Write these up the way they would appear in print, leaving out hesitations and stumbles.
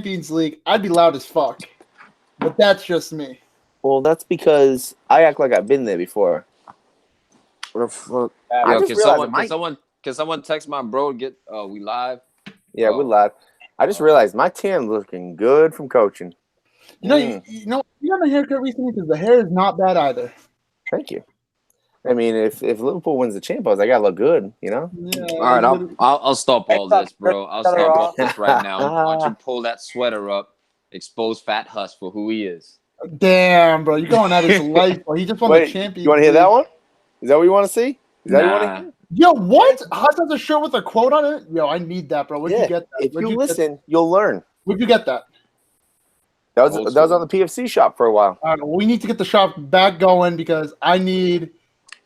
Champions League, I'd be loud as fuck. But that's just me. Well, that's because I act like I've been there before. What the fuck? I Yo, just realized can someone text my bro? Get we live? Yeah, we're live. I just realized my tan looking good from coaching. You know, you got my haircut recently because the hair is not bad either. Thank you. I mean, if Liverpool wins the Champions, I gotta look good, you know. Yeah, All right, I'll stop all this, bro. I'll stop all this right now. Why don't you pull that sweater up, expose Fat Huss for who he is? Damn, bro, you're going at his life. Bro. He just won the Champions. You want to hear that one? Is that what you want to see? Is that what you want to hear? Yo, what? Huss has a shirt with a quote on it? Yo, I need that, bro. Where'd you get that? If you listen, you'll learn. Where'd you get that? That was on the PFC shop for a while. All right, well, we need to get the shop back going because I need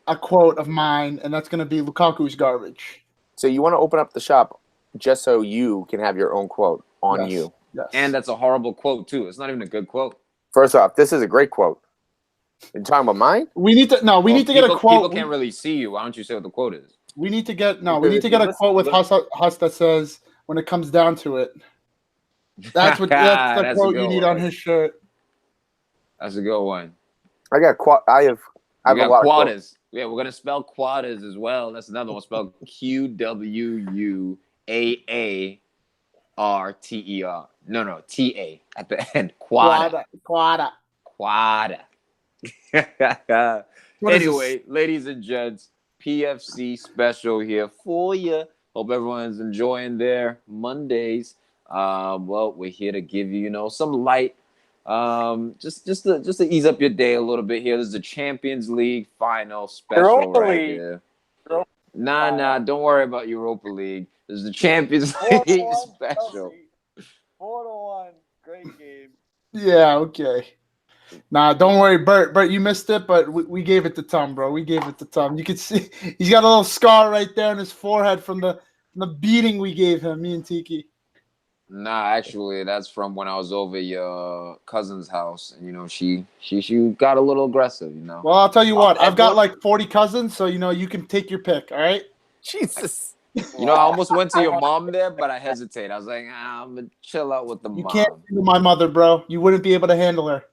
a quote of mine, and that's going to be Lukaku's garbage. So you want to open up the shop just so you can have your own quote on you. Yes. And that's a horrible quote, too. It's not even a good quote. First off, this is a great quote. You're talking about mine? We need to get a quote. People can't really see you. Why don't you say what the quote is? We need to get a quote with Huss that says, when it comes down to it. That's the quote you need on his shirt. That's a good one. I got I have a lot of quotas. Yeah, we're gonna spell quadas as well. That's another one spelled QWUAARTER. No, TA at the end. Quada. Anyway, ladies and gents, PFC special here for you. Hope everyone's enjoying their Mondays. Well, we're here to give you, some light. Just to ease up your day a little bit here. This is the Champions League final special right here. Nah, don't worry about Europa League. This is the Champions League special. 4-1, great game. Yeah, okay. Nah, don't worry, Bert, you missed it, but we gave it to Tom, bro. We gave it to Tom. You can see he's got a little scar right there on his forehead from the beating we gave him, me and Tiki. Nah, actually, that's from when I was over your cousin's house, and she got a little aggressive, Well, I'll tell you what, I've got like 40 cousins, so you can take your pick. All right. Jesus. I almost went to your mom there, but I hesitate. I was like, I'm gonna chill out with the mom. You can't handle my mother, bro. You wouldn't be able to handle her.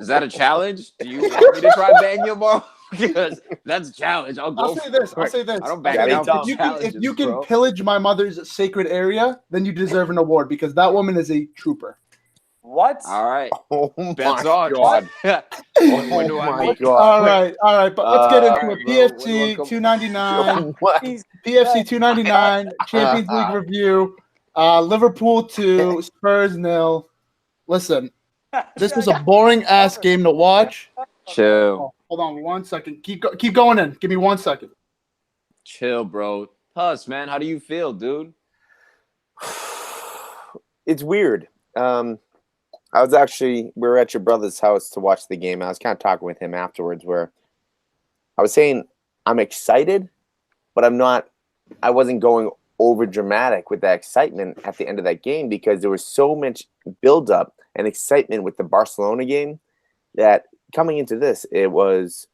Is that a challenge? Do you want me to try bang your mom? Because that's a challenge. I'll say this. I don't back down from challenges, if you can pillage my mother's sacred area, then you deserve an award because that woman is a trooper. What? All right. Oh Bets my on. God. my God. All right. But let's get into it. PFC 299. PFC 299. Champions League review. Liverpool 2. Spurs 0. Listen, this was a boring ass game to watch. Chill. Hold on 1 second. Keep going in. Give me 1 second. Chill, bro. Huss, man, how do you feel, dude? It's weird. We were at your brother's house to watch the game. I was kind of talking with him afterwards where I was saying I'm excited, but I wasn't going over dramatic with that excitement at the end of that game because there was so much buildup and excitement with the Barcelona game that coming into this, it was,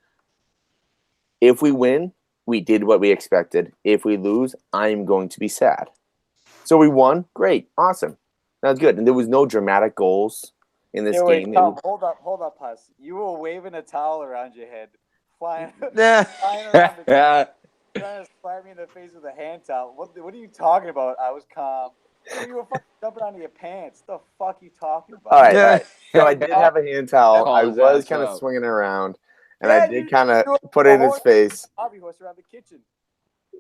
if we win, we did what we expected. If we lose, I'm going to be sad. So we won. Great. Awesome. That's good. And there was no dramatic goals in this game. Tom, hold up, Huss. You were waving a towel around your head, flying around trying to slap me in the face with a hand towel. What are you talking about? I was calm. You were fucking jumping onto your pants. What the fuck are you talking about? All right. So I did have a hand towel. I was kind of swinging around, and I did kind of put it in his face. Hobby horse around the kitchen.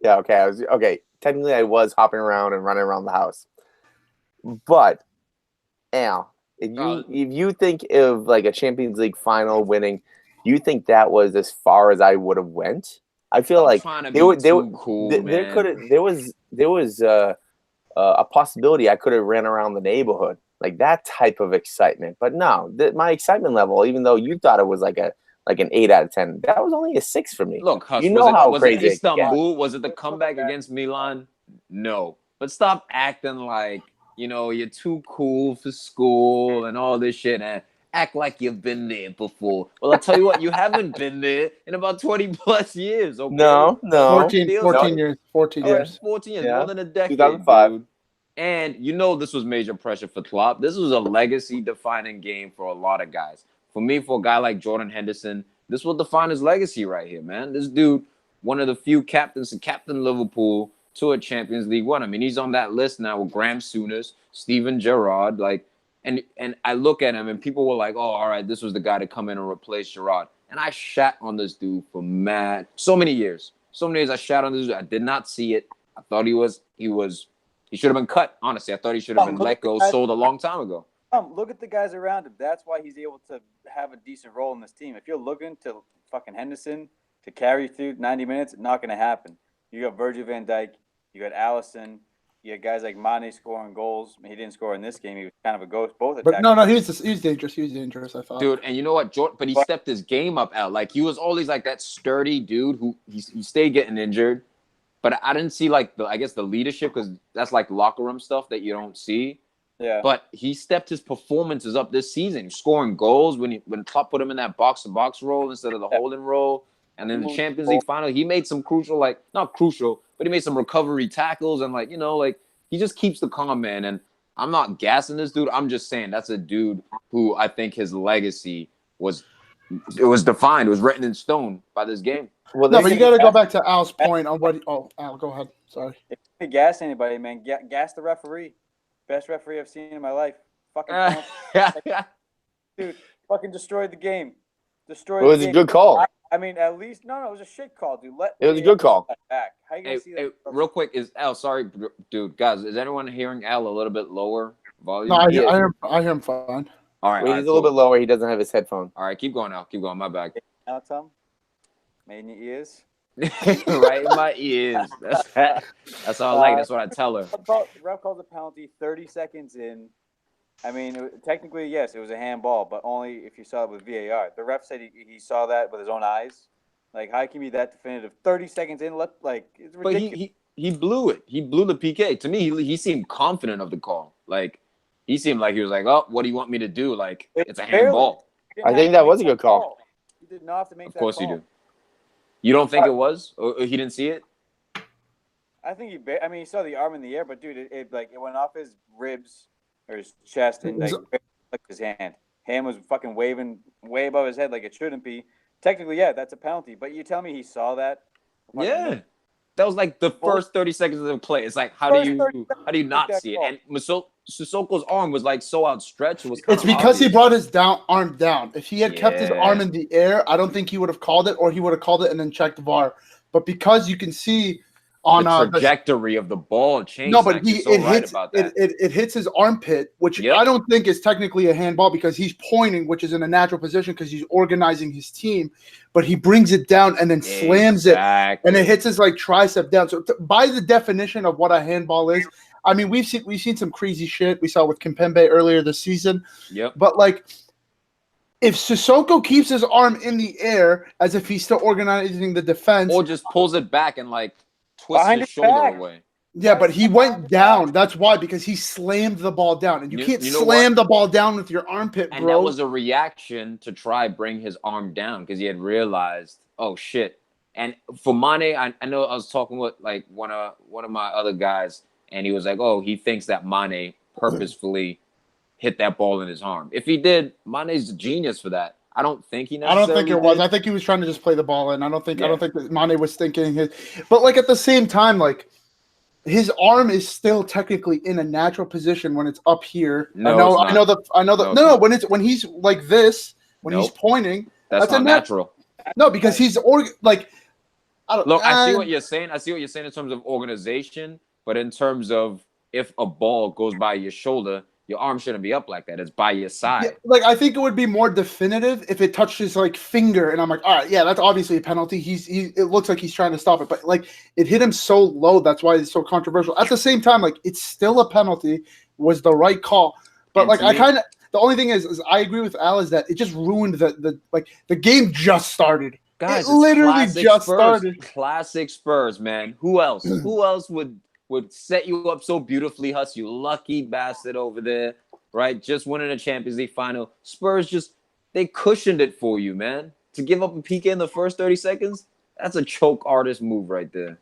Yeah, okay. Technically, I was hopping around and running around the house. But, Al, if you think of like a Champions League final winning, you think that was as far as I would have went? I feel like there was a possibility I could have ran around the neighborhood, like that type of excitement. But no, my excitement level, even though you thought it was like an 8 out of 10, that was only a 6 for me. Look, Huss, how crazy it Istanbul? Was it the comeback against Milan? No. But stop acting like, you're too cool for school and all this shit and act like you've been there before. Well, I'll tell you what, you haven't been there in about 20 plus years. Okay? No. 14 years. 14 years. 14 years, more than a decade. 2005. Dude. And this was major pressure for Klopp. This was a legacy-defining game for a lot of guys. For me, for a guy like Jordan Henderson, this will define his legacy right here, man. This dude, one of the few captains to captain Liverpool to a Champions League win. I mean, he's on that list now with Graham Souness, Steven Gerrard, and I look at him and people were like, oh, all right, this was the guy to come in and replace Gerrard. And I shat on this dude for so many years. So many years I shat on this dude. I did not see it. I thought he should have been cut, honestly. I thought he should have been let go, sold a long time ago. Look at the guys around him. That's why he's able to have a decent role in this team. If you're looking to fucking Henderson to carry through 90 minutes, it's not going to happen. You got Virgil van Dijk. You got Alisson. You got guys like Mane scoring goals. He didn't score in this game. He was kind of a ghost. Both attackers. But no, he was dangerous. He was dangerous, I thought. Dude, and you know what? But he stepped his game up, Al. Like, he was always like that sturdy dude who he stayed getting injured. But I didn't see the leadership, because that's like locker room stuff that you don't see. Yeah. But he stepped his performances up this season, scoring goals when Klopp put him in that box-to-box role instead of the holding role. And then the Champions League final, he made some crucial, not crucial, but he made some recovery tackles and he just keeps the calm, man. And I'm not gassing this dude. I'm just saying that's a dude who I think his legacy was defined, was written in stone by this game. Well, no, but you got to go back to Al's point on what. Al, go ahead. Sorry. If you gas anybody, man, gas the referee. Best referee I've seen in my life. Fucking dude, fucking destroyed the game. It was a good call. I mean, at least no, it was a shit call, dude. It was a good call. Back. How you gonna see that? Real quick, is Al? Sorry, dude, guys. Is anyone hearing Al a little bit lower volume? No, I hear him fine. All right, he's a little bit lower. He doesn't have his headphone. All right, keep going, Al. Keep going. My bad. Now, Tom, made in your ears. Right in my ears. That's all I like. That's what I tell her. The ref called the penalty 30 seconds in. I mean, technically, yes, it was a handball, but only if you saw it with VAR. The ref said he saw that with his own eyes. Like, how can you be that definitive? 30 seconds in, it's ridiculous. But he blew it. He blew the PK. To me, he seemed confident of the call. Like, he seemed like he was like, oh, what do you want me to do? Like, it's a handball. I think that was a good call. You did not have to make that call. Of course call. you do. You don't think it was? Or he didn't see it? I think he saw the arm in the air, but dude, it went off his ribs or his chest and his hand. Hand was fucking waving way above his head like it shouldn't be. Technically, yeah, that's a penalty. But you tell me he saw that? Yeah. That was like the first 30 seconds of the play. It's like, how do you not see it? And Sissoko's arm was like so outstretched. It's because he brought his arm down. If he had kept his arm in the air, I don't think he would have called it, or he would have called it and then checked VAR. But because you can see on the trajectory of the ball changed. No, but it hits his armpit, which I don't think is technically a handball because he's pointing, which is in a natural position because he's organizing his team. But he brings it down and then slams it, and it hits his tricep down. So by the definition of what a handball is, I mean we've seen some crazy shit. We saw with Kimpembe earlier this season. Yep. But if Sissoko keeps his arm in the air as if he's still organizing the defense, or just pulls it back and twists his shoulder away. Yeah, but he went down. That's why, because he slammed the ball down. And you can't slam the ball down with your armpit, bro. And that was a reaction to try bring his arm down because he had realized, oh, shit. And for Mane, I know I was talking with one of my other guys, and he was like, oh, he thinks that Mane purposefully hit that ball in his arm. If he did, Mane's a genius for that. I don't think he necessarily I don't think it was. I think he was trying to just play the ball in. I don't think that Mane was thinking his. But at the same time, his arm is still technically in a natural position when it's up here. No, I know. When he's like this, when he's pointing, that's not natural. No, because he's Look, I see what you're saying. I see what you're saying in terms of organization, but in terms of if a ball goes by your shoulder, your arm shouldn't be up like that. It's by your side. Yeah, I think it would be more definitive if it touched his finger, and I'm like, all right, yeah, that's obviously a penalty. It looks like he's trying to stop it, but it hit him so low. That's why it's so controversial. At the same time, it's still a penalty. Was the right call, but the only thing is I agree with Al is that it just ruined the game just started. Guys, it literally just started. Classic Spurs, man. Who else? Who else would set you up so beautifully, Huss, you lucky bastard over there, right? Just winning a Champions League final. Spurs they cushioned it for you, man. To give up a PK in the first 30 seconds, that's a choke artist move right there.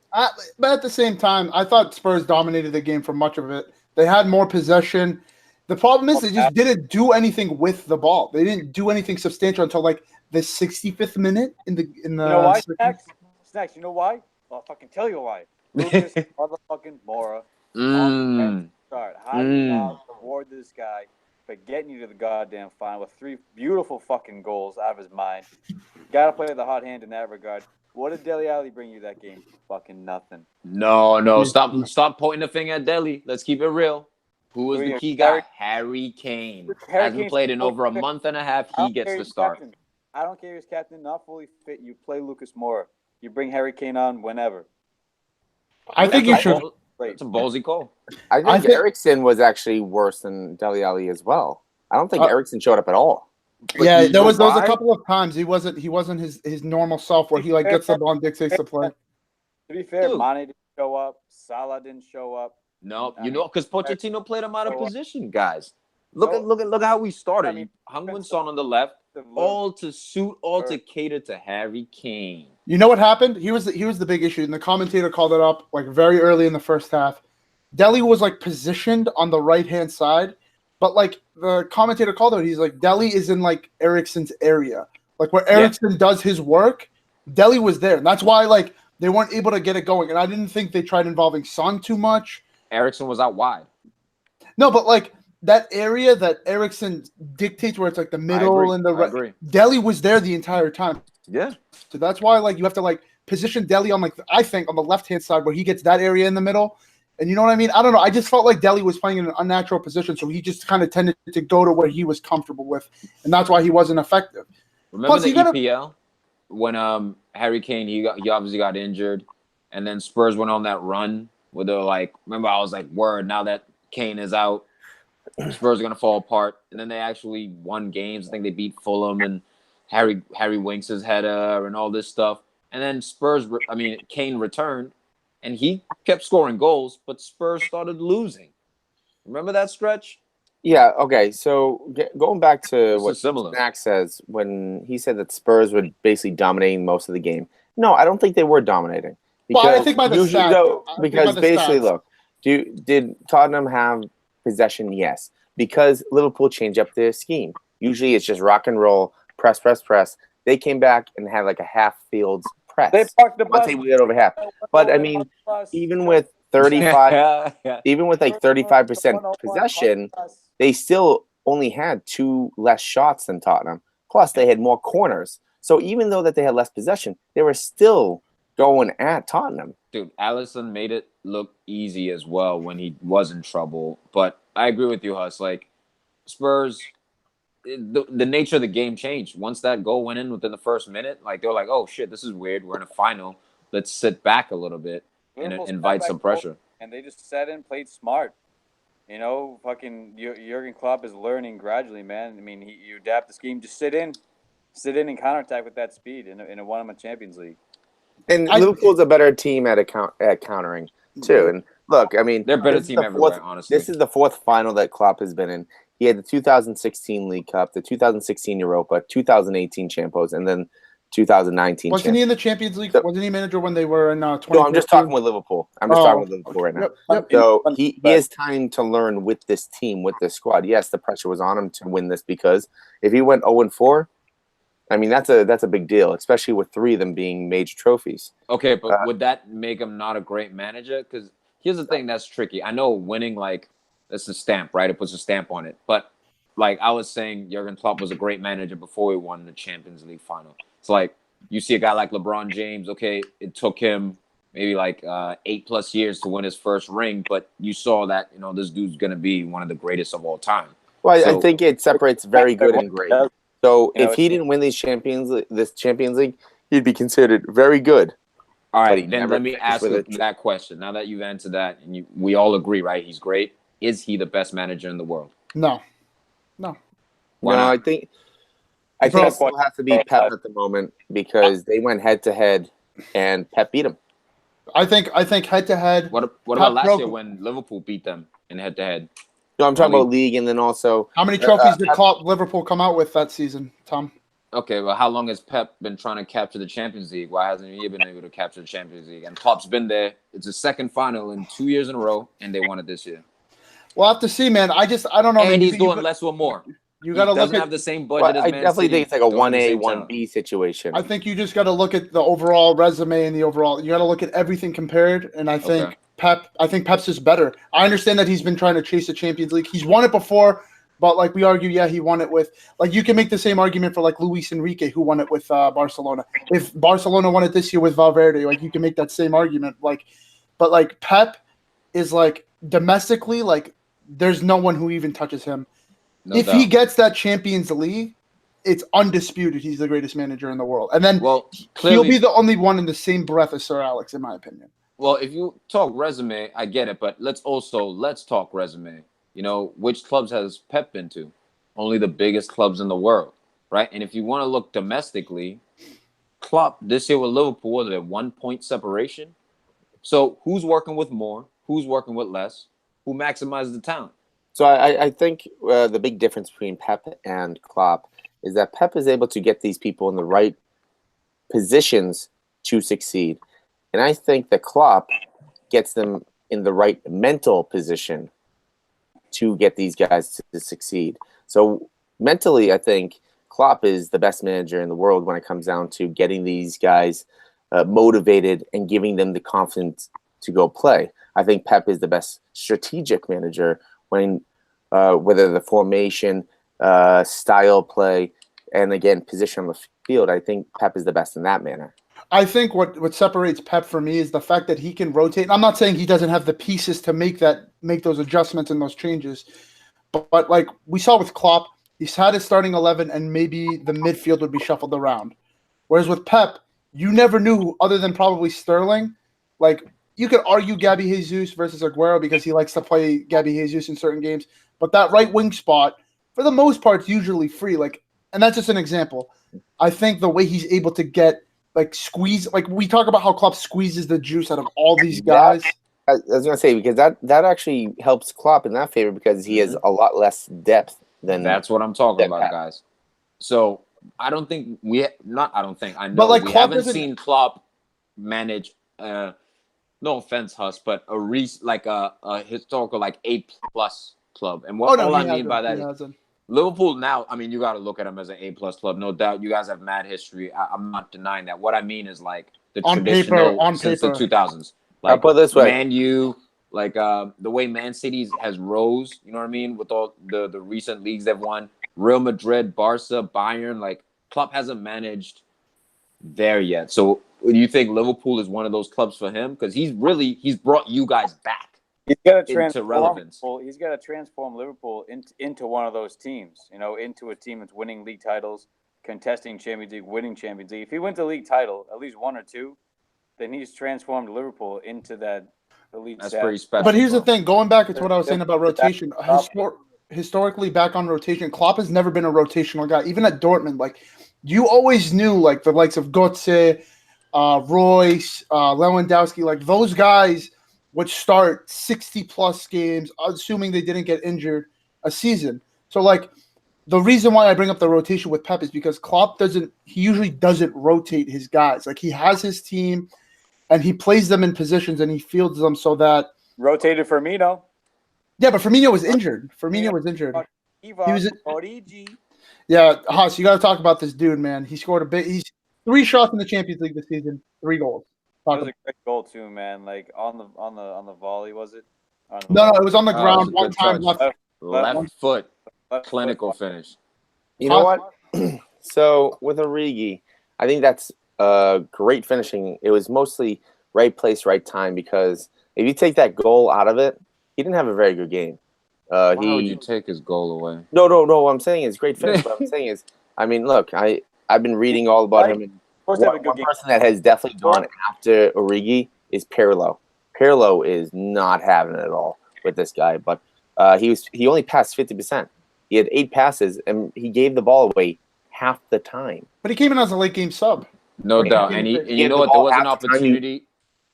But at the same time, I thought Spurs dominated the game for much of it. They had more possession. The problem is they just didn't do anything with the ball. They didn't do anything substantial until like the 65th minute in the. You know why? Snacks. You know why? I'll fucking tell you why. Lucas motherfucking Mora. Start. How do you not reward this guy for getting you to the goddamn final with 3 beautiful fucking goals out of his mind? Gotta play the hot hand in that regard. What did Dele Alli bring you that game? Fucking nothing. No. Stop pointing the finger at Dele. Let's keep it real. Who was the key guy? Harry Kane. Hasn't played in over a month and a half. He gets the start. Captain. I don't care if he's captain, not fully fit. You play Lucas Moura. You bring Harry Kane on whenever. I think you should. It's a ballsy call. I think Eriksson was actually worse than Dele Alli as well. I don't think Eriksson showed up at all. Yeah, there was a couple of times he wasn't his normal self where he like gets the ball and dictates the play. To be fair, Mane didn't show up. Salah didn't show up. No, because Pochettino played him out of position, guys. Look at how we started. Heung-min Son on the left, all to cater to Harry Kane. You know what happened? He was the big issue, and the commentator called it up like very early in the first half. Dele was like positioned on the right hand side, but like the commentator called it, he's like Dele is in like Eriksson's area, like where Eriksson does his work. Dele was there, and that's why like they weren't able to get it going. And I didn't think they tried involving Son too much. Eriksson was out wide. No, but like that area that Eriksson dictates where it's like the middle and the right. Dele was there the entire time. Yeah. So that's why like you have to like position Dele on like I think on the left hand side where he gets that area in the middle. And you know what I mean? I don't know. I just felt like Dele was playing in an unnatural position, so he just kind of tended to go to where he was comfortable with, and that's why he wasn't effective. Remember the EPL when Harry Kane he obviously got injured, and then Spurs went on that run where they're like, remember I was like, word, now that Kane is out, Spurs are gonna fall apart, and then they actually won games. I think they beat Fulham and Harry Winks' header and all this stuff, and then Kane returned. And he kept scoring goals, but Spurs started losing. Remember that stretch? Yeah, okay. So going back to what similar. Snack says, when he said that Spurs were basically dominating most of the game. No, I don't think they were dominating. Because I think by the stats. Because basically, look, did Tottenham have possession? Yes. Because Liverpool changed up their scheme. Usually it's just rock and roll, press. They came back and had like a half-field press. They parked the bus. Once we get over half. But I mean, even with 35, even with like 35% possession, they still only had 2 less shots than Tottenham. Plus, they had more corners. So even though that they had less possession, they were still going at Tottenham. Dude, Alisson made it look easy as well when he was in trouble. But I agree with you, Huss. Like Spurs. The nature of the game changed. Once that goal went in within the first minute, like they were like, oh shit, this is weird. We're in a final. Let's sit back a little bit and invite some pressure. And they just sat in, played smart. You know, fucking Jurgen Klopp is learning gradually, man. I mean, you adapt the scheme, just sit in and counterattack with that speed and it won him a Champions League. And Liverpool's a better team at countering too. And look, I mean, they're a better team everywhere, honestly. This is the 4th final that Klopp has been in. He had the 2016 League Cup, the 2016 Europa, 2018 Champions, and then 2019. Wasn't he in the Champions League? Wasn't he manager when they were in 2014? No, I'm just talking with Liverpool. Right now. Yep. So he has time to learn with this team, with this squad. Yes, the pressure was on him to win this because if he went 0-4, I mean that's a big deal, especially with 3 of them being major trophies. Okay, but would that make him not a great manager? Because here's the thing that's tricky. I know winning that's a stamp, right? It puts a stamp on it. But like I was saying, Jurgen Klopp was a great manager before he won the Champions League final. It's like you see a guy like LeBron James. Okay, it took him maybe like 8+ years to win his first ring, but you saw that this dude's gonna be one of the greatest of all time. Well, I think it separates very good and great. So if he didn't win this Champions League, he'd be considered very good. All right, then let me ask you that question. Now that you've answered that, and we all agree, right? He's great. Is he the best manager in the world? No. I think it still has to be Pep at the moment because they went head to head and Pep beat him. I think head to head. What about last year when Liverpool beat them in head to head? No, I'm talking about league and then also how many trophies did Liverpool come out with that season, Tom? Okay, well, how long has Pep been trying to capture the Champions League? Why hasn't he been able to capture the Champions League? And Klopp's been there. It's a second final in 2 years in a row, and they won it this year. We'll have to see, man. I don't know. And man. he's doing less with more. You got to look doesn't at. have the same budget as I Man definitely City. think it's like a Don't have the 1A, same talent. 1B situation. I think you just got to look at the overall resume and the overall. You got to look at everything compared, and I think Pep's just better. I understand that he's been trying to chase the Champions League. He's won it before, but like we argue, yeah, he won it with. Like you can make the same argument for like Luis Enrique, who won it with Barcelona. If Barcelona won it this year with Valverde, like you can make that same argument. Like, but like Pep is like domestically, like there's no one who even touches him. No if doubt. he gets that Champions League, it's undisputed he's the greatest manager in the world. And then he'll be the only one in the same breath as Sir Alex, in my opinion. Well, if you talk resume, I get it, but let's talk resume. You know, which clubs has Pep been to? Only the biggest clubs in the world, right? And if you want to look domestically, Klopp this year with Liverpool was at 1 point separation. So who's working with more? Who's working with less? Who maximizes the talent? So I think the big difference between Pep and Klopp is that Pep is able to get these people in the right positions to succeed. And I think that Klopp gets them in the right mental position to get these guys to succeed. So mentally, I think Klopp is the best manager in the world when it comes down to getting these guys motivated and giving them the confidence to go play. I think Pep is the best strategic manager when whether the formation, style play, and again, position on the field. I think Pep is the best in that manner. I think what separates Pep for me is the fact that he can rotate. And I'm not saying he doesn't have the pieces to make those adjustments and those changes, but like we saw with Klopp, he's had his starting 11 and maybe the midfield would be shuffled around. Whereas with Pep, you never knew who, other than probably Sterling. Like you could argue Gabby Jesus versus Aguero because he likes to play Gabby Jesus in certain games, but that right wing spot, for the most part, is usually free. Like, and that's just an example. I think the way he's able to get squeeze, like we talk about how Klopp squeezes the juice out of all these guys. I was going to say, because that actually helps Klopp in that favor because he has a lot less depth than. That's what I'm talking about, guys. So I don't think I know, but like we haven't seen Klopp manage. No offense, Huss, but a historical like A+ club. And what I mean by that is Liverpool now, I mean, you got to look at them as an A+ club, no doubt. You guys have mad history. I'm not denying that. What I mean is like the traditional since the 2000s. Like, I'll put it this way. Man U, like the way Man City has rose, you know what I mean, with all the recent leagues they've won. Real Madrid, Barca, Bayern, like Klopp hasn't managed there yet. So do you think Liverpool is one of those clubs for him? Because he's brought you guys back. He's got to into relevance. He's got to transform Liverpool into one of those teams, you know, into a team that's winning league titles, contesting Champions League, winning Champions League. If he wins a league title, at least one or two, then he's transformed Liverpool into that elite. That's pretty special. But here's the thing, going back to what I was saying about rotation, historically back on rotation, Klopp has never been a rotational guy. Even at Dortmund, like you always knew like the likes of Götze, Royce, Lewandowski, like those guys would start 60+ games, assuming they didn't get injured, a season. So, like, the reason why I bring up the rotation with Pep is because Klopp usually doesn't rotate his guys. Like, he has his team, and he plays them in positions, and he fields them so that... Rotated Firmino. Yeah, but Firmino was injured. He was... Origi. Yeah, Haas, you got to talk about this dude, man. He scored he's 3 shots in the Champions League this season, 3 goals. That was a great goal too, man. Like on the volley, was it? No, it was on the ground. One time left foot, clinical finish. You know what? So with Origi, I think that's great finishing. It was mostly right place, right time. Because if you take that goal out of it, he didn't have a very good game. Why would you take his goal away? No. What I'm saying is great finish. What I'm saying is, I mean, look, I've been reading all about him. And one person that has definitely gone after Origi is Pirlo. Pirlo is not having it at all with this guy, but he only passed 50%. He had 8 passes, and he gave the ball away half the time. But he came in as a late game sub. No doubt, and you know what? There was an opportunity.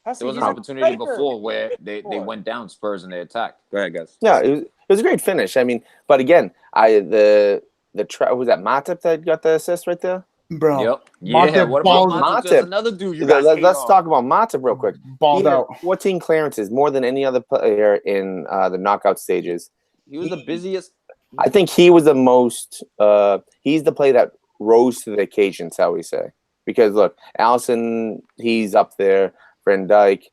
There was an opportunity before where they went down Spurs and they attacked. Go ahead, guys. Yeah, it was a great finish. I mean, but again, was that Matip that got the assist right there? Bro. Yep. Matip Yeah. What about balled- Matip? That's another dude you guys hate Let's on. talk about Matip real quick. Balled He had out. 14 clearances, more than any other player in the knockout stages. He was the busiest. I think he was the most. He's the player that rose to the occasion, shall we say? Because look, Allison, he's up there. Van Dijk,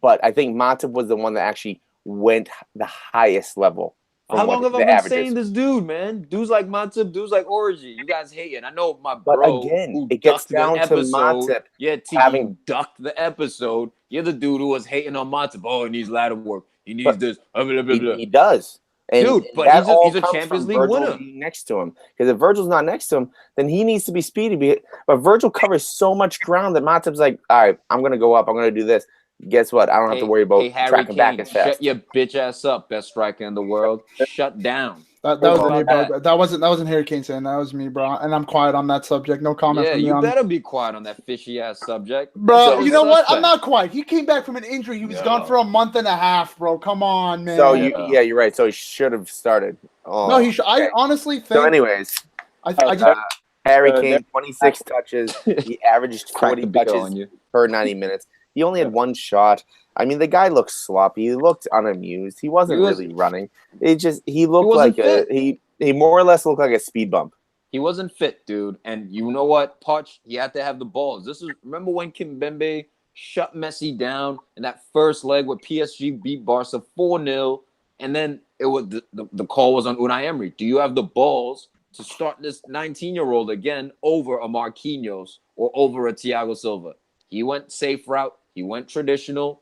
but I think Matip was the one that actually went the highest level. How long have I been saying this dude, man? Dudes like Matip, dudes like Origi. You guys hating. I know my But bro. again, who it gets ducked the down to episode. Matip Yeah, T, having- you ducked the episode. You're the dude who was hating on Matip. Oh, he needs ladder work. He needs But this. Blah, blah, blah, blah. He does. And Dude, but that all he's a comes Champions from League Virgil winner. being next to him. Because if Virgil's not next to him, then he needs to be speedy. But Virgil covers so much ground that Matip's like, all right, I'm going to go up. I'm going to do this. Guess what? I don't have to worry about Harry tracking back Kane, as fast. shut your bitch ass up, best striker in the world. Shut down. That wasn't Harry Kane saying that. Was me, bro. And I'm quiet on that subject. No comment Yeah, from me you on better be quiet on that fishy ass subject. Bro, So you know what? I'm suspect. not quiet. He came back from an injury. He was gone for a month and a half, bro. Come on, man. So, you're right. So he should have started. Oh, no, he should. okay. I honestly think. So, anyways, I just, Harry Kane, 26 touches. He averaged 40 Crack the bill on touches you. per 90 minutes. He only had one shot. I mean, the guy looked sloppy. He looked unamused. He wasn't really running. He looked like he more or less looked like a speed bump. He wasn't fit, dude. And you know what, Poch? He had to have the balls. Remember when Kimpembe shut Messi down in that first leg where PSG beat Barca 4-0, and then it was the call was on Unai Emery. Do you have the balls to start this 19-year-old again over a Marquinhos or over a Thiago Silva? He went safe route. He went traditional.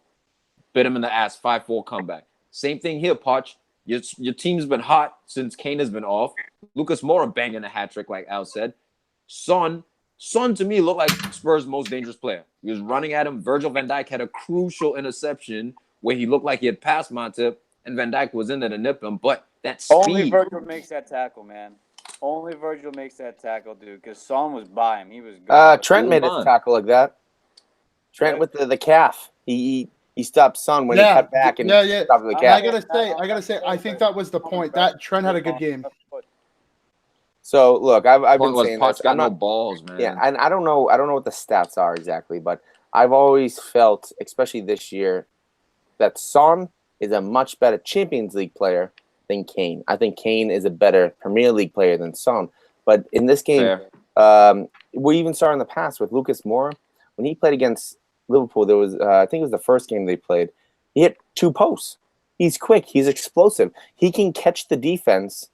Bit him in the ass. 5-4 comeback. Same thing here, Poch. Your team's been hot since Kane has been off. Lucas Moura banging a hat trick, like Al said. Son to me looked like Spurs' most dangerous player. He was running at him. Virgil van Dijk had a crucial interception where he looked like he had passed Matip, and Van Dijk was in there to nip him. But that speed. Only Virgil makes that tackle, man. Only Virgil makes that tackle, dude. Because Son was by him. He was good. Trent made a tackle like that. Trent with the calf. He stopped Son when he cut back and stopped the calf. I gotta say, I think that was the point. That Trent had a good game. So look, I've been saying Pot's this. got I'm not no balls, man. Yeah, and I don't know what the stats are exactly, but I've always felt, especially this year, that Son is a much better Champions League player than Kane. I think Kane is a better Premier League player than Son. But in this game, we even saw in the past with Lucas Moura when he played against Liverpool. There was, I think it was the first game they played. He hit 2 posts. He's quick. He's explosive. He can catch the defense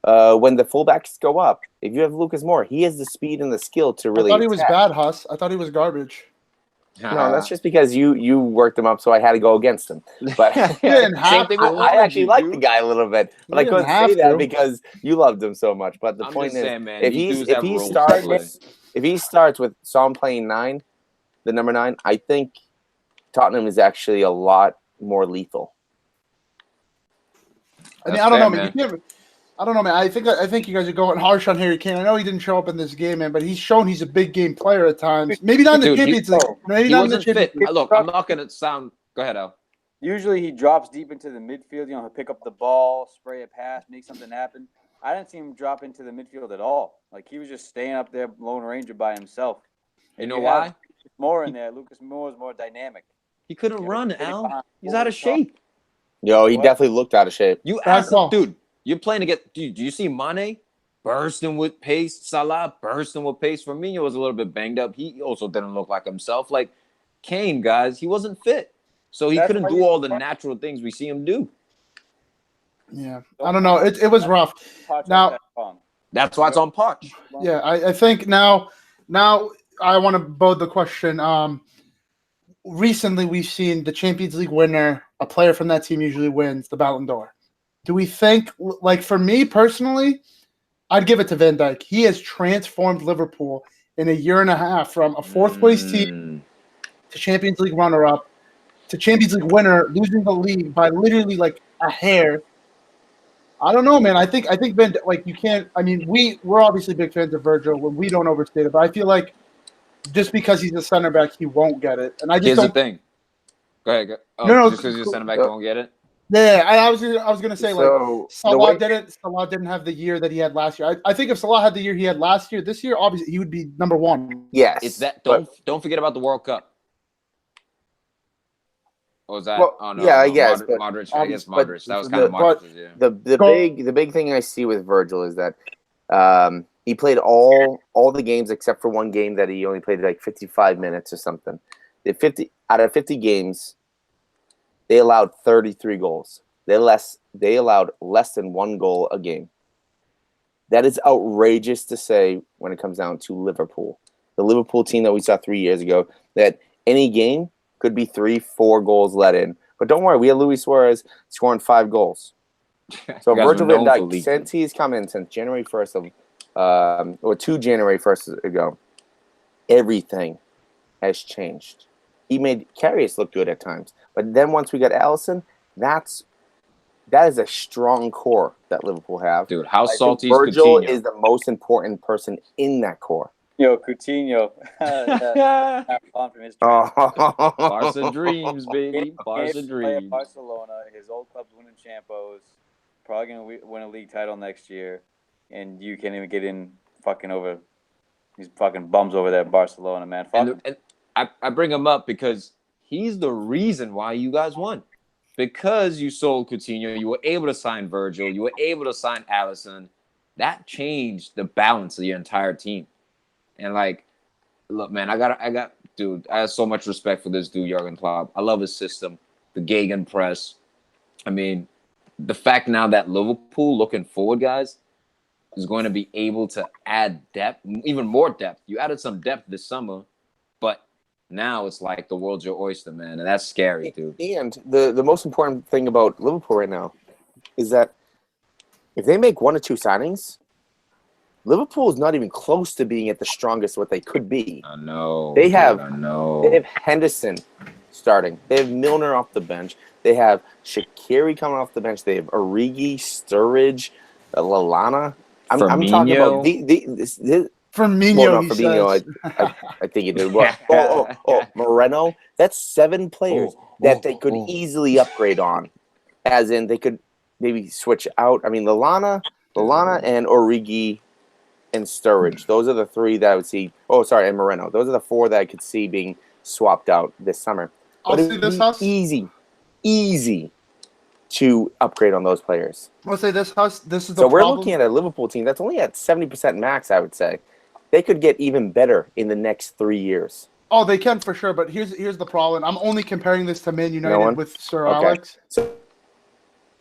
when the fullbacks go up. If you have Lucas Moura, he has the speed and the skill to really. I thought he was bad, Huss. I thought he was garbage. No, that's just because you worked him up, so I had to go against him. But I actually like the guy a little bit, but I couldn't say that because you loved him so much. But the point is, man, if he starts with Son playing 9, the number 9, I think Tottenham is actually a lot more lethal. I mean, I don't know, man. I don't know, man. I think you guys are going harsh on Harry Kane. I know he didn't show up in this game, man, but he's shown he's a big game player at times. Maybe not in the Champions League. Maybe not in the Champions League. Look, I'm not going to sound. Go ahead, Al. Usually he drops deep into the midfield. He'll pick up the ball, spray a pass, make something happen. I didn't see him drop into the midfield at all. Like he was just staying up there, Lone Ranger by himself. You know why? More in there. Lucas Moura is more dynamic. He couldn't run, Al. He's out of shape. Yo, he definitely looked out of shape. You asked him, dude. You're playing to get. Dude, do you see Mane bursting with pace? Salah bursting with pace. Firmino was a little bit banged up. He also didn't look like himself. Like Kane, guys, he wasn't fit, so he couldn't do all the natural things we see him do. Yeah, I don't know. It was rough. Now that's why it's on Poch. Yeah, I think now I want to bode the question. Recently, we've seen the Champions League winner, a player from that team usually wins the Ballon d'Or. Do we think, like for me personally, I'd give it to Van Dijk. He has transformed Liverpool in a year and a half from a fourth-place team to Champions League runner-up to Champions League winner, losing the league by literally like a hair. I don't know, man. I think Van, like you can't. I mean, we're obviously big fans of Virgil when we don't overstate it, but I feel like just because he's a center back, he won't get it. And I just Here's the thing. Go ahead. No, just because you're a center back, you won't get it. Yeah, I was gonna say So, Salah didn't have the year that he had last year. I think if Salah had the year he had last year, this year obviously he would be number one. Yes, It's that. Don't forget about the World Cup. Or was that? Well, Oh no, yeah, I no, guess, Modric. I guess but Modric. That was kind of but Modric's year. the big thing I see with Virgil is that he played all the games except for one game that he only played like 55 minutes or something. Out of 50 games, they allowed 33 goals. They allowed less than 1 goal a game. That is outrageous to say when it comes down to Liverpool. The Liverpool team that we saw 3 years ago, that any game could be 3-4 goals let in. But don't worry, we had Luis Suarez scoring 5 goals. So Virgil van Dijk, since he's come in since January 1st or 2 January 1st ago, everything has changed. He made Karius look good at times. But then once we got Alisson, that is a strong core that Liverpool have. Dude, how salty is Virgil Coutinho? is the most important person in that core. Yo, Coutinho. Barca dreams, baby. Barca dreams. Barcelona, his old club's winning Champions. Probably going to win a league title next year. And you can't even get in fucking over these fucking bums over there at Barcelona, man. And I bring him up because he's the reason why you guys won. Because you sold Coutinho, you were able to sign Virgil, you were able to sign Alisson. That changed the balance of your entire team. And like, look, man, dude, I have so much respect for this dude, Jurgen Klopp. I love his system, the Gegenpress. I mean, the fact now that Liverpool, looking forward, guys, is going to be able to add depth, even more depth. You added some depth this summer, but now it's like the world's your oyster, man, and that's scary, dude. And the most important thing about Liverpool right now is that if they make 1 or 2 signings, Liverpool is not even close to being at the strongest what they could be. I know. They have Henderson starting. They have Milner off the bench. They have Shaqiri coming off the bench. They have Origi, Sturridge, Lallana. I'm talking about Firmino. Well, no, Firmino, I think he did. Well, Moreno. That's 7 players that they could easily upgrade on. As in, they could maybe switch out. I mean, Lallana and Origi and Sturridge. Those are the 3 that I would see. Oh, sorry, and Moreno. Those are the 4 that I could see being swapped out this summer. I'll say this house. Easy to upgrade on those players. I'll say this house. This is so we're looking at a Liverpool team that's only at 70% max, I would say. They could get even better in the next 3 years. Oh, they can for sure, but here's the problem. I'm only comparing this to Man United with Sir Alex. So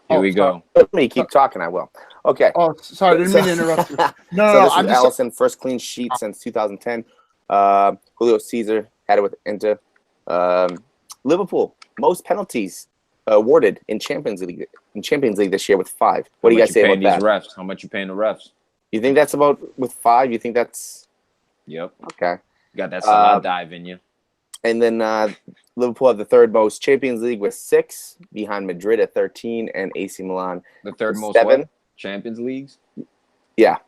here we go. Let me keep talking. I will. Okay. Oh, sorry, didn't mean to interrupt you. No. This is Alisson, first clean sheet since 2010. Julio Cesar had it with Inter. Liverpool, most penalties awarded in Champions League this year with 5. What do you guys say about that? Refs? How much you paying the refs? You think that's about with 5? You think that's? Yep. Okay. You got that Salah dive in you. And then Liverpool have the 3rd most Champions League with 6, behind Madrid at 13 and AC Milan. The 3rd most 7 Champions Leagues. Yeah,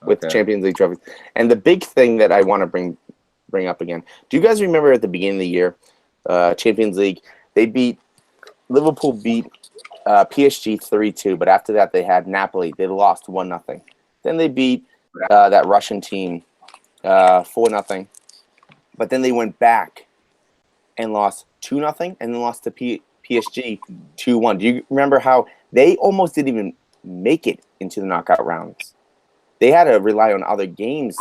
with Champions League trophies. And the big thing that I want to bring up again. Do you guys remember at the beginning of the year, Champions League? Liverpool beat PSG 3-2, but after that they had Napoli. They lost 1-0. Then they beat that Russian team 4-0. But then they went back and lost 2-0, and then lost to PSG 2-1. Do you remember how they almost didn't even make it into the knockout rounds? They had to rely on other games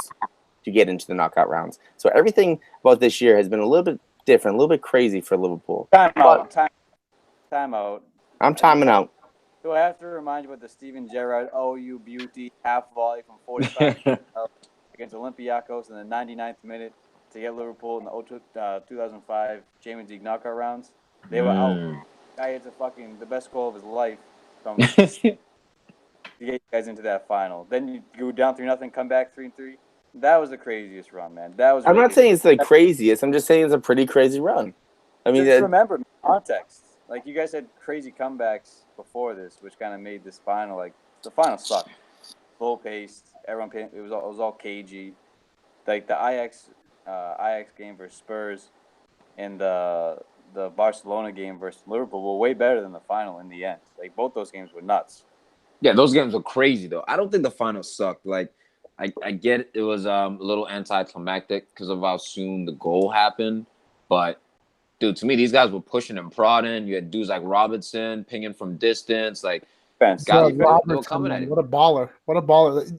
to get into the knockout rounds. So everything about this year has been a little bit different, a little bit crazy for Liverpool. Time out. I'm timing out. Do I have to remind you about the Steven Gerrard OU beauty half volley from 45 against Olympiacos in the 99th minute to get Liverpool in the 2005 Champions League knockout rounds? They were out. Guy hits the best goal of his life to get you guys into that final. Then you go down 3-0, come back 3-3. That was the craziest run, man. I'm not saying it's the craziest. I'm just saying it's a pretty crazy run. I mean, just remember context. Like, you guys had crazy comebacks before this, which kind of made this final, like, the final sucked. Full paced. Everyone, it was all cagey. Like, the Ajax game versus Spurs in the the Barcelona game versus Liverpool were way better than the final in the end. Like both those games were nuts. Yeah, those games were crazy though. I don't think the final sucked. Like, I get it was a little anticlimactic because of how soon the goal happened, but dude, to me these guys were pushing and prodding. You had dudes like Robertson pinging from distance, like guys, they were coming at it. What a baller! What a baller!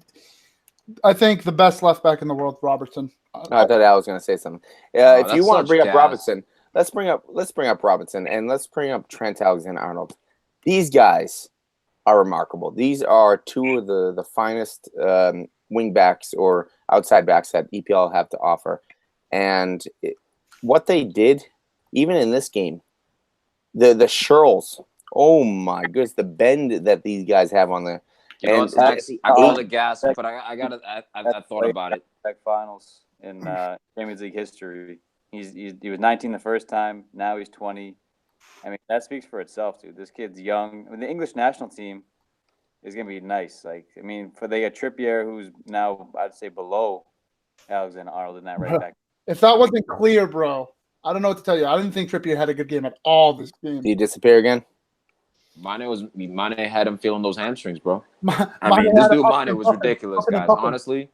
I think the best left back in the world, Robertson. I thought I was going to say something. If you want to bring up Robertson, let's bring up Robertson, and let's bring up Trent Alexander-Arnold. These guys are remarkable. These are two of the finest wing backs or outside backs that EPL have to offer. And what they did, even in this game, the Shirls, oh my goodness, the bend that these guys have on the. I call it gas, but I thought about it. Finals in Champions League history. He was 19 the first time. Now he's 20. I mean, that speaks for itself, dude. This kid's young. I mean, the English national team is gonna be nice. Like, I mean, they got Trippier, who's now I'd say below Alexander-Arnold in that right back. If that wasn't clear, bro, I don't know what to tell you. I didn't think Trippier had a good game at all this game. Did he disappear again? Mane had him feeling those hamstrings, bro. I mean, this dude Mane was ridiculous, guys. Honestly,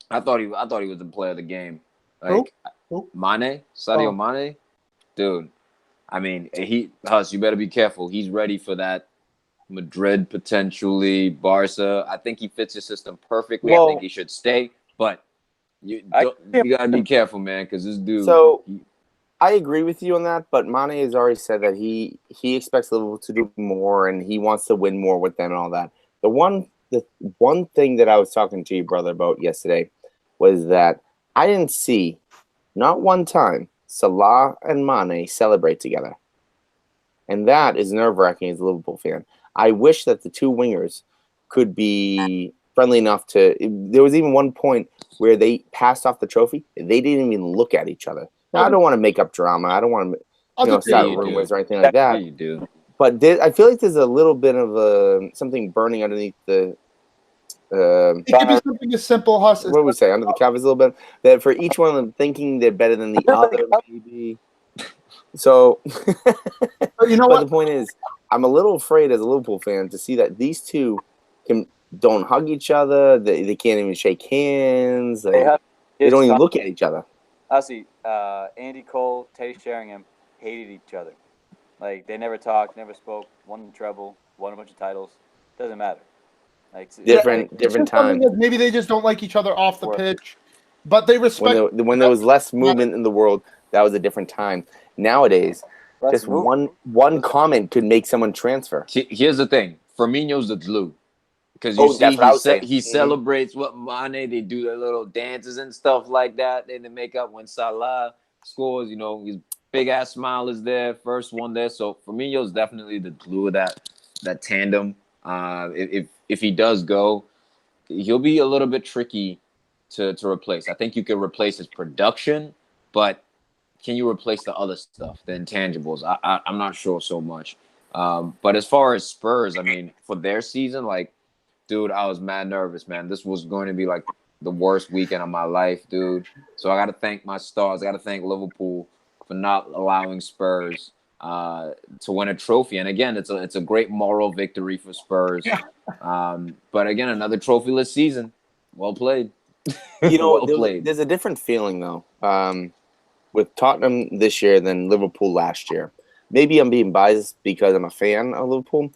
I thought he was the player of the game. Like Mane, Sadio Mane, dude. I mean, Huss, you better be careful. He's ready for that Madrid, potentially Barca. I think he fits his system perfectly. I think he should stay, but you gotta be careful, man, because this dude. So I agree with you on that, but Mane has already said that he expects Liverpool to do more and he wants to win more with them and all that. The one thing that I was talking to you, brother, about yesterday was that I didn't see, not one time, Salah and Mane celebrate together. And that is nerve-wracking as a Liverpool fan. I wish that the two wingers could be friendly enough to – there was even one point where they passed off the trophy. They didn't even look at each other. Now, I don't want to make up drama. I don't want to start rumors or anything like that. You do. But I feel like there's a little bit of something burning underneath the it could be something as simple, Huss. What do we say? Under the covers a little bit. That for each one of them thinking they're better than the other, maybe. So, you know what? The point is, I'm a little afraid as a Liverpool fan to see that these two don't hug each other. They can't even shake hands. They don't even look at each other. I see. Andy Cole, Teddy Sheringham hated each other. Like, they never talked, never spoke. Won the treble, won a bunch of titles. Doesn't matter. Like, different time. Maybe they just don't like each other off the pitch, but they respect. When there was less movement in the world, that was a different time. Nowadays, just one comment could make someone transfer. Here's the thing: Firmino's the glue, because he celebrates what Mane. They do their little dances and stuff like that. Then they make up when Salah scores. You know, his big ass smile is there, first one there. So Firmino's definitely the glue of that tandem. If he does go, he'll be a little bit tricky to replace. I think you can replace his production, but can you replace the other stuff, the intangibles? I'm not sure so much. But as far as Spurs, I mean, for their season, like, dude, I was mad nervous, man. This was going to be like the worst weekend of my life, dude. So I got to thank my stars. I got to thank Liverpool for not allowing Spurs to win a trophy. And again, it's a great moral victory for Spurs. But again, another trophyless season. Well played. You know, there's a different feeling though with Tottenham this year than Liverpool last year. Maybe I'm being biased because I'm a fan of Liverpool,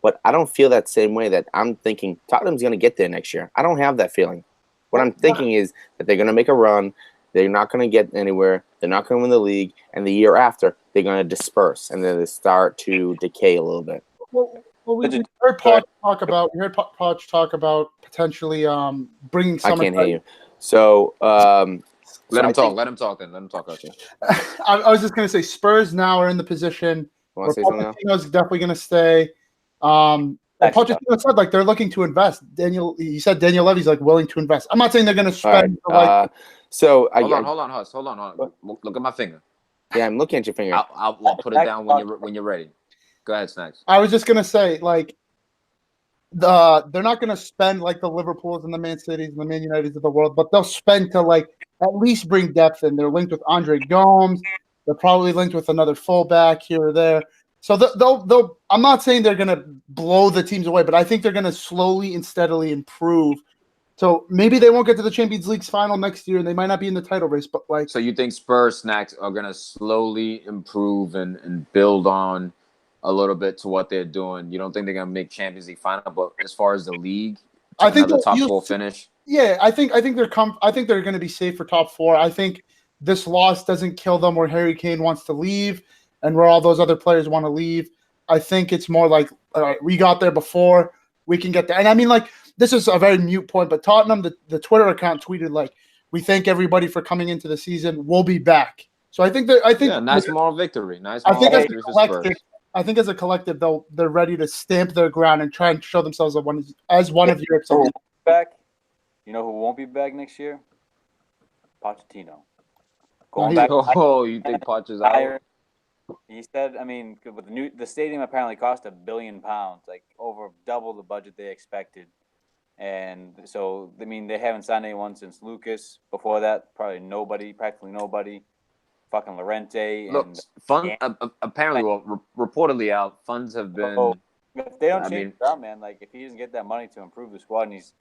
but I don't feel that same way. That I'm thinking Tottenham's going to get there next year. I don't have that feeling. What I'm thinking is that they're going to make a run. They're not going to get anywhere. They're not going to win the league. And the year after, they're going to disperse and then they start to decay a little bit. Well, we heard Podge talk about potentially bringing someone. I can't hear you. So let him talk. Let him talk. Okay. I was just going to say Spurs now are in the position where Pochettino's definitely going to stay. Pochettino said like they're looking to invest. He said Daniel Levy's like willing to invest. I'm not saying they're going to spend. Right. Hold on, Huss. Hold on. Look at my finger. Yeah, I'm looking at your finger. I'll put it down when you're ready. Go ahead, Snacks. I was just gonna say, like, they're not gonna spend like the Liverpools and the Man Cities and the Man Uniteds of the world, but they'll spend to like at least bring depth in. They're linked with Andre Gomes. They're probably linked with another fullback here or there. So they'll. I'm not saying they're going to blow the teams away, but I think they're going to slowly and steadily improve. So maybe they won't get to the Champions League's final next year, and they might not be in the title race. But like, so you think Spurs snacks are going to slowly improve and build on a little bit to what they're doing? You don't think they're going to make Champions League final, but as far as the league, I think another top 4 finish. Yeah, I think they're I think they're going to be safe for top 4. I think this loss doesn't kill them where Harry Kane wants to leave and where all those other players want to leave. I think it's more like, all right, we got there before, we can get there. And I mean, like, this is a very mute point, but Tottenham, the Twitter account tweeted like, we thank everybody for coming into the season. We'll be back. So I think nice moral victory. Nice moral victory for Spurs. I think as a collective, they're ready to stamp their ground and try and show themselves as one of Europe's. Back. You know who won't be back next year? Pochettino. Going back. Oh, you think Poch is out? He said, I mean, with the stadium apparently cost £1 billion, like over double the budget they expected. And so, I mean, they haven't signed anyone since Lucas. Before that, practically nobody. Fucking Llorente. Apparently, reportedly out, funds have been. If they don't change it out, man, like if he doesn't get that money to improve the squad, and he's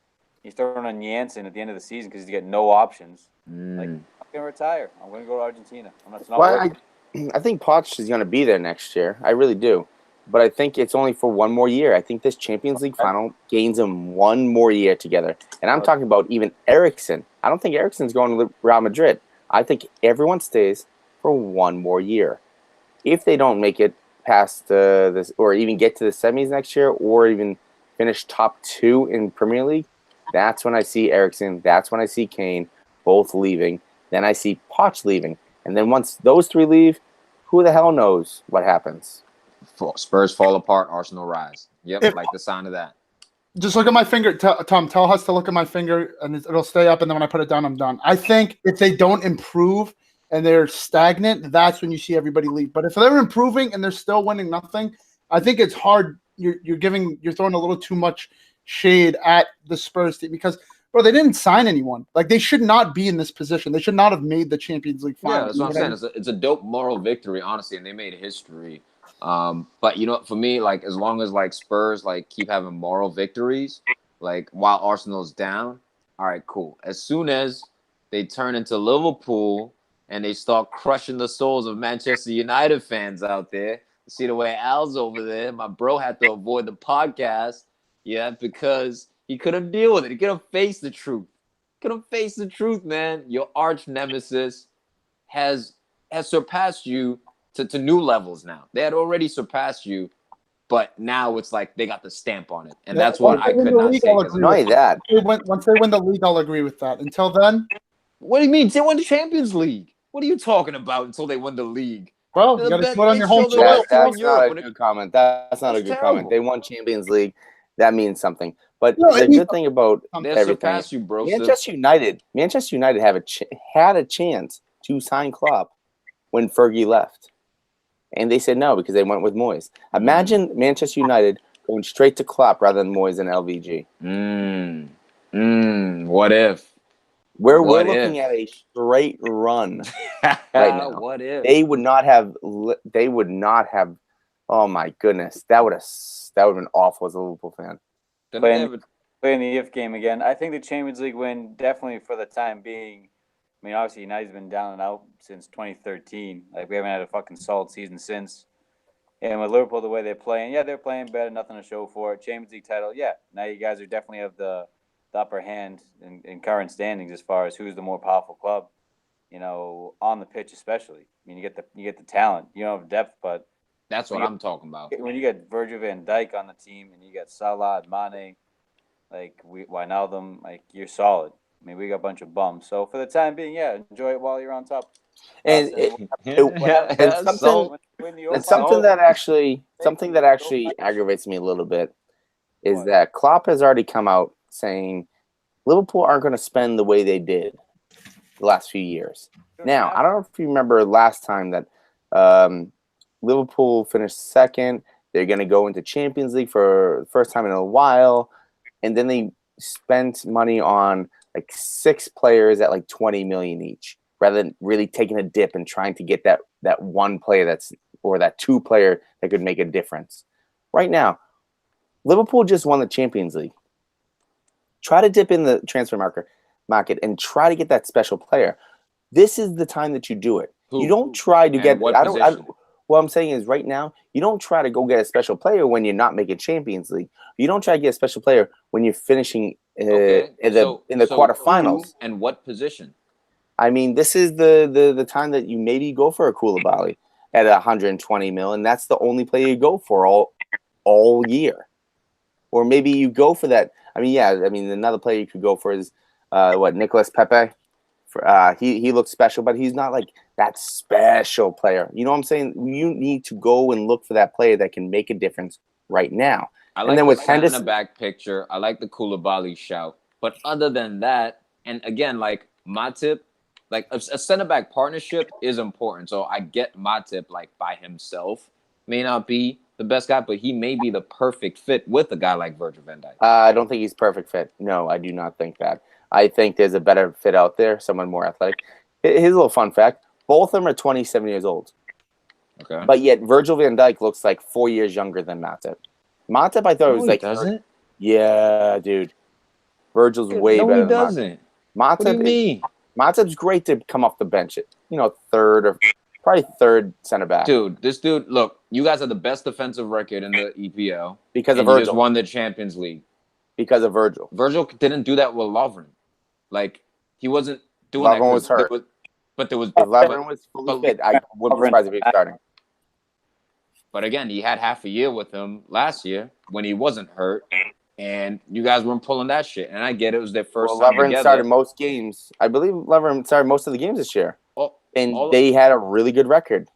throwing on Janssen at the end of the season because he's got no options. Like, I'm gonna retire. I'm gonna go to Argentina. I think Poch is gonna be there next year. I really do, but I think it's only for one more year. I think this Champions League final gains him one more year together. And I'm talking about even Eriksen. I don't think Eriksen's going to Real Madrid. I think everyone stays for one more year. If they don't make it past this, or even get to the semis next year, or even finish top 2 in Premier League, that's when I see Eriksen. That's when I see Kane both leaving. Then I see Poch leaving. And then once those 3 leave, who the hell knows what happens? Spurs fall apart, Arsenal rise. Yep, like the sign of that. Just look at my finger. Tom, tell us to look at my finger, and it'll stay up, and then when I put it down, I'm done. I think if they don't improve and they're stagnant, that's when you see everybody leave. But if they're improving and they're still winning nothing, I think it's hard. You're throwing a little too much shade at the Spurs team because, bro, they didn't sign anyone. Like, they should not be in this position. They should not have made the Champions League final. Yeah, that's what I'm saying. It's a dope moral victory, honestly, and they made history. But you know, for me, like, as long as like Spurs like keep having moral victories, like while Arsenal's down, all right, cool. As soon as they turn into Liverpool and they start crushing the souls of Manchester United fans out there, see the way Al's over there. My bro had to avoid the podcast, because he couldn't deal with it. He couldn't face the truth. Man. Your arch nemesis has surpassed you to new levels now. They had already surpassed you, but now it's like they got the stamp on it. And that's what I could not take. Once they win the league, I'll agree with that. Until then? What do you mean? They won the Champions League. What are you talking about until they win the league? Well, you got to put on your home soil. That's not a good comment. That's not a good comment. They won Champions League. That means something. But the good thing about everything, you, bro, Manchester United had a chance to sign Klopp when Fergie left. And they said no because they went with Moyes. Imagine Manchester United going straight to Klopp rather than Moyes and LVG. What if? We're looking at a straight run right now. What if they would not have? Oh my goodness, that would have been awful as a Liverpool fan. Playing the if game again. I think the Champions League win definitely for the time being. I mean, obviously United's been down and out since 2013. Like, we haven't had a fucking solid season since. And with Liverpool, the way they're playing, they're playing better. Nothing to show for it. Champions League title, now you guys are definitely have the upper hand in current standings as far as who's the more powerful club, on the pitch especially. I mean, you get the talent. You don't have depth, but that's what I'm talking about. When you get Virgil van Dijk on the team and you got Salah, Mane, Wijnaldum, like, you're solid. I mean, we got a bunch of bums. So for the time being, enjoy it while you're on top. And something that actually aggravates me a little bit is that Klopp has already come out saying Liverpool aren't going to spend the way they did the last few years. Now, I don't know if you remember last time that Liverpool finished second. They're going to go into Champions League for the first time in a while, and then they spent money on like 6 players at like 20 million each, rather than really taking a dip and trying to get that that one player or that two player that could make a difference. Right now, Liverpool just won the Champions League. Try to dip in the transfer market and try to get that special player. This is the time that you do it. You don't try to get. What position? What I'm saying is, right now, you don't try to go get a special player when you're not making Champions League. You don't try to get a special player when you're finishing in the quarterfinals. And what position? I mean, this is the time that you maybe go for a Koulibaly at 120 mil, and that's the only player you go for all year. Or maybe you go for that. I mean, another player you could go for is Nicolas Pepe. He looks special, but he's not like that special player. You know what I'm saying? You need to go and look for that player that can make a difference right now. I like the Henderson back picture. I like the Koulibaly shout. But other than that, and again, like Matip, like a center back partnership is important. So I get Matip like by himself may not be the best guy, but he may be the perfect fit with a guy like Virgil van Dijk. I don't think he's perfect fit. No, I do not think that. I think there's a better fit out there, someone more athletic. Here's a little fun fact. Both of them are 27 years old. Okay. But yet Virgil van Dijk looks like 4 years younger than Matip. Matip, I thought it was like... doesn't? Yeah, dude. Virgil's way better than Matip. No, he doesn't. What do you mean? Matip's great to come off the bench at, probably third center back. Dude, this dude, look, you guys have the best defensive record in the EPL. Because of Virgil. You just won the Champions League. Because of Virgil. Virgil didn't do that with Lovren. Like, he wasn't doing Lovren that. Was hurt. But there was... If Lovren was fully fit, I wouldn't be surprised if he was starting. But again, he had half a year with him last year when he wasn't hurt. And you guys weren't pulling that shit. And I get it was their first time Lovren together. started most games. I believe Lovren started most of the games this year. And all they had a really good record.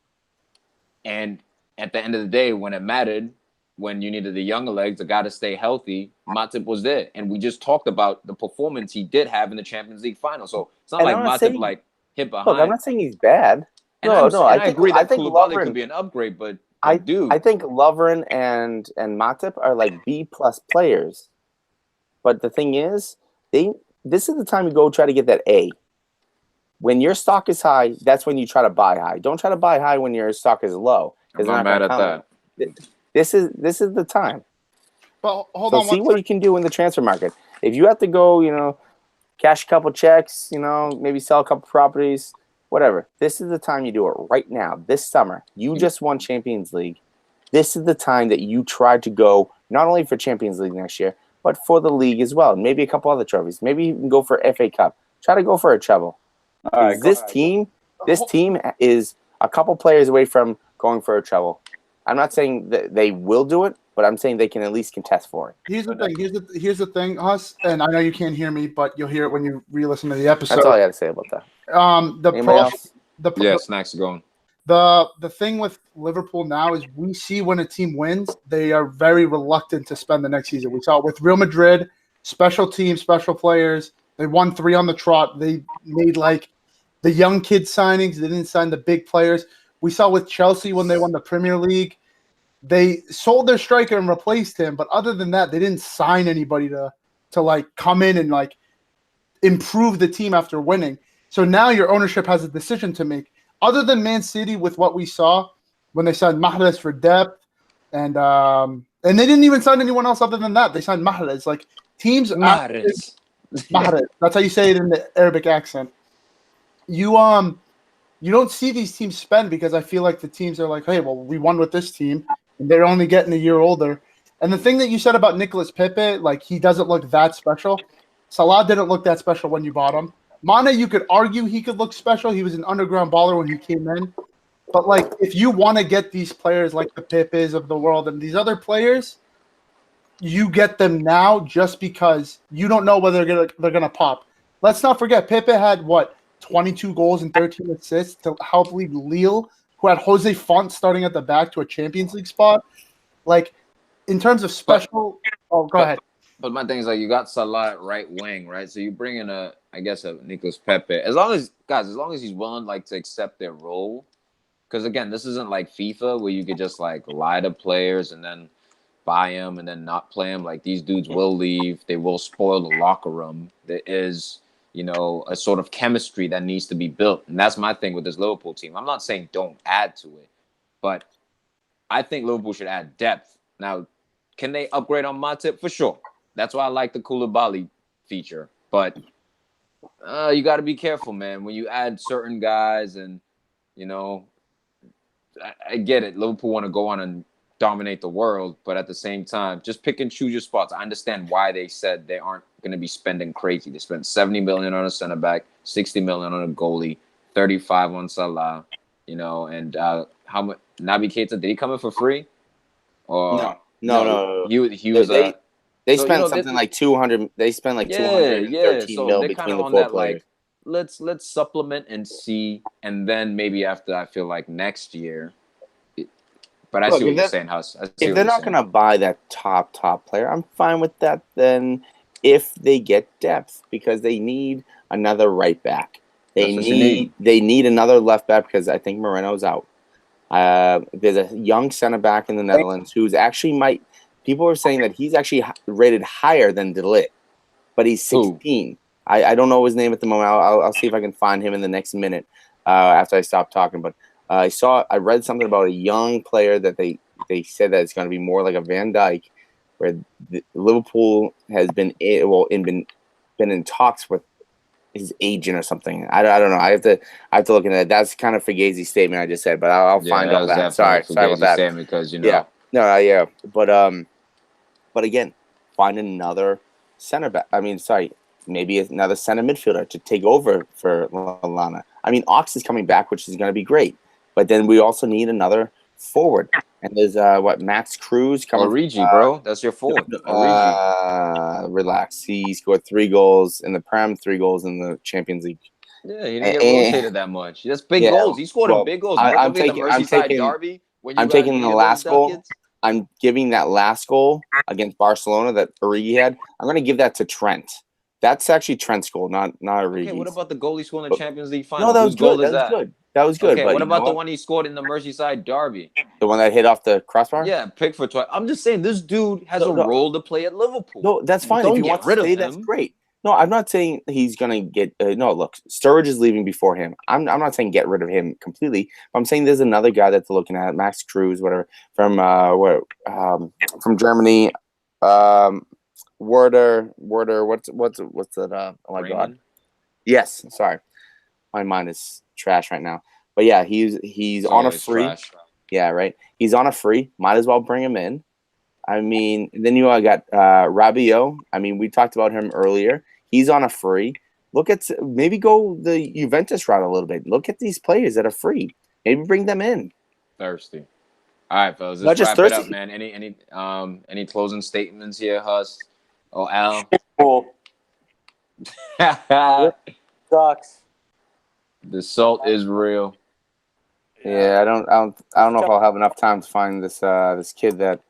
And at the end of the day, when it mattered, when you needed the younger legs, the guy to stay healthy, Matip was there. And we just talked about the performance he did have in the Champions League final. So it's not like Matip hit behind. Look, I'm not saying he's bad. I agree that Koulibaly could be an upgrade, but I think Lovren and Matip are like B+ players. But the thing is, this is the time you go try to get that A. When your stock is high, that's when you try to buy high. Don't try to buy high when your stock is low. I'm not mad at that. This is the time. Well, hold on. See what you can do in the transfer market. If you have to go, cash a couple checks, maybe sell a couple properties, whatever. This is the time you do it right now. This summer, you just won Champions League. This is the time that you try to go not only for Champions League next year, but for the league as well. Maybe a couple other trophies. Maybe you can go for FA Cup. Try to go for a treble. This team is a couple players away from going for a treble. I'm not saying that they will do it, but I'm saying they can at least contest for it. Here's the thing. Here's the thing, Huss, and I know you can't hear me, but you'll hear it when you re-listen to the episode. That's all I got to say about that. Snacks are going. The thing with Liverpool now is we see when a team wins, they are very reluctant to spend the next season. We saw it with Real Madrid, special teams, special players. They won 3 on the trot. They made like the young kid signings. They didn't sign the big players. We saw with Chelsea when they won the Premier League. They sold their striker and replaced him, but other than that, they didn't sign anybody to like come in and like improve the team after winning. So now your ownership has a decision to make. Other than Man City, with what we saw when they signed Mahrez for depth, and they didn't even sign anyone else other than that. They signed Mahrez. Like teams, Mahrez. That's how you say it in the Arabic accent. You don't see these teams spend because I feel like the teams are like, hey, well, we won with this team, and they're only getting a year older. And the thing that you said about Nicolas Pepe, like he doesn't look that special. Salah didn't look that special when you bought him. Mane, you could argue he could look special. He was an underground baller when he came in. But like, if you want to get these players like the Pepes of the world and these other players, you get them now just because you don't know whether they're gonna pop. Let's not forget, Pepe had 22 goals and 13 assists to help lead Lille, who had Jose Font starting at the back to a Champions League spot. Like, in terms of special, go ahead. But my thing is, like, you got Salah at right wing, right? So you bring in a Nicolas Pepe. As long as he's willing, like, to accept their role. Because, again, this isn't like FIFA where you could just, like, lie to players and then buy them and then not play them. Like, these dudes will leave. They will spoil the locker room. There is a sort of chemistry that needs to be built. And that's my thing with this Liverpool team. I'm not saying don't add to it, but I think Liverpool should add depth. Now, can they upgrade on Matip? For sure. That's why I like the Koulibaly feature. But you got to be careful, man. When you add certain guys and, I get it. Liverpool want to go on and dominate the world, but at the same time, just pick and choose your spots. I understand why they said they aren't going to be spending crazy. They spent $70 million on a center back, $60 million on a goalie, 35 on Salah, and how much Naby Keita, did he come in for free? Or No. He was they spent something like 200. They spent like 213 mil between the four players. Let's supplement and see, and then maybe after I feel like next year. But I see what you're saying, Huss. If they're not going to buy that top player, I'm fine with that. Then, if they get depth, because they need another right back, they need another left back because I think Moreno's out. There's a young center back in the Netherlands who's actually people are saying that he's actually rated higher than De Ligt, but he's 16. Ooh. I don't know his name at the moment. I'll see if I can find him in the next minute after I stop talking. But I read something about a young player that they said that it's going to be more like a Van Dijk, where Liverpool has been in talks with his agent or something. I don't know. I have to look into that. That's kind of Fugazi's statement I just said, but I'll find out that. Sorry about that. Because yeah. But again, find another center back. Maybe another center midfielder to take over for Lallana. Ox is coming back, which is going to be great. But then we also need another forward. And there's Max Cruz coming. Origi, bro. That's your forward. Relax. He scored 3 goals in the Prem, 3 goals in the Champions League. Yeah, he didn't get rotated that much. That's big goals. He scored big goals. I'm taking the last goal. I'm giving that last goal against Barcelona that Origi had. I'm going to give that to Trent. That's actually Trent's goal, not Origi's. Okay, what about the goal he scored in the Champions League final? No, that was good. That was good. Okay, what about the one he scored in the Merseyside derby? The one that hit off the crossbar? Yeah, Pickford twice. I'm just saying this dude has a role to play at Liverpool. No, that's fine. If you want to stay, that's great. No, I'm not saying he's going to get look, Sturridge is leaving before him. I'm not saying get rid of him completely. But I'm saying there's another guy that's looking at, Max Cruz, whatever, from Germany. Werder, what's that? Oh my Raymond? God. Yes, sorry. My mind is trash right now. But yeah, he's on a free. Trash. Yeah, right. He's on a free. Might as well bring him in. Then you got Rabiot. We talked about him earlier. He's on a free. Maybe go the Juventus route a little bit. Look at these players that are free. Maybe bring them in. Thirsty. All right, fellas. Let's wrap it up, man. Any closing statements here, Huss? Oh, Al. Cool. Sucks. The salt is real. Yeah, I don't know if I'll have enough time to find this kid that.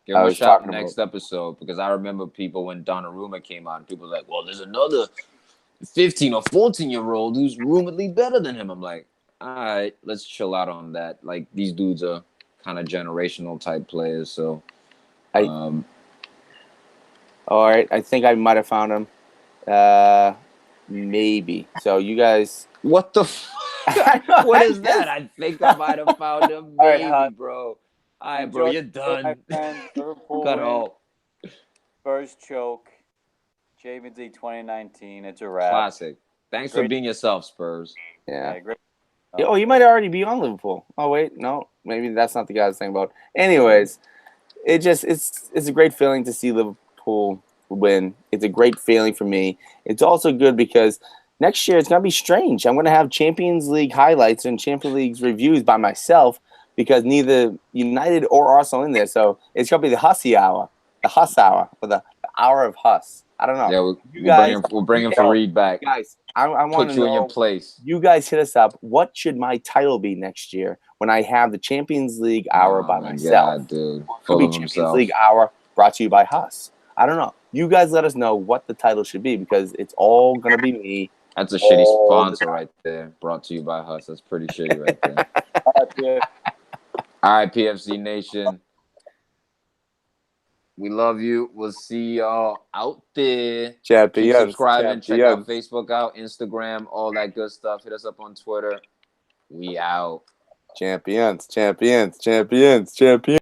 Give him a shot next episode, because I remember people when Donnarumma came out, and people were like, well, there's another 15 or 14-year-old who's rumoredly better than him. I'm like, all right, let's chill out on that. Like, these dudes are kind of generational type players, so. All right, I think I might have found him. Maybe. So you guys. What the what is that? I think I might have found him. Maybe, bro. All right, bro, you're done. Cut off. Spurs choke. Champions League 2019. It's a wrap. Classic. Thanks for being yourself, Spurs. Yeah. Great. Oh, you might already be on Liverpool. Oh wait, no, maybe that's not the guy I was thinking about. Anyways, it's a great feeling to see Liverpool win. It's a great feeling for me. It's also good because next year it's gonna be strange. I'm gonna have Champions League highlights and Champions League reviews by myself because neither United or Arsenal in there. So it's gonna be the Hussy hour, the Huss hour, or the hour of Huss. I don't know. Yeah, we'll bring him Fareed back. Guys, I want to put you in your place. You guys hit us up. What should my title be next year when I have the Champions League hour by myself? God, dude. Could be Champions League hour brought to you by Huss. I don't know. You guys let us know what the title should be because it's all gonna be me. That's a shitty sponsor right there. Brought to you by Huss. That's pretty shitty right there. All right, PFC Nation. We love you. We'll see y'all out there. Champions. Keep subscribing. Check out Facebook out, Instagram, all that good stuff. Hit us up on Twitter. We out. Champions, champions, champions, champions.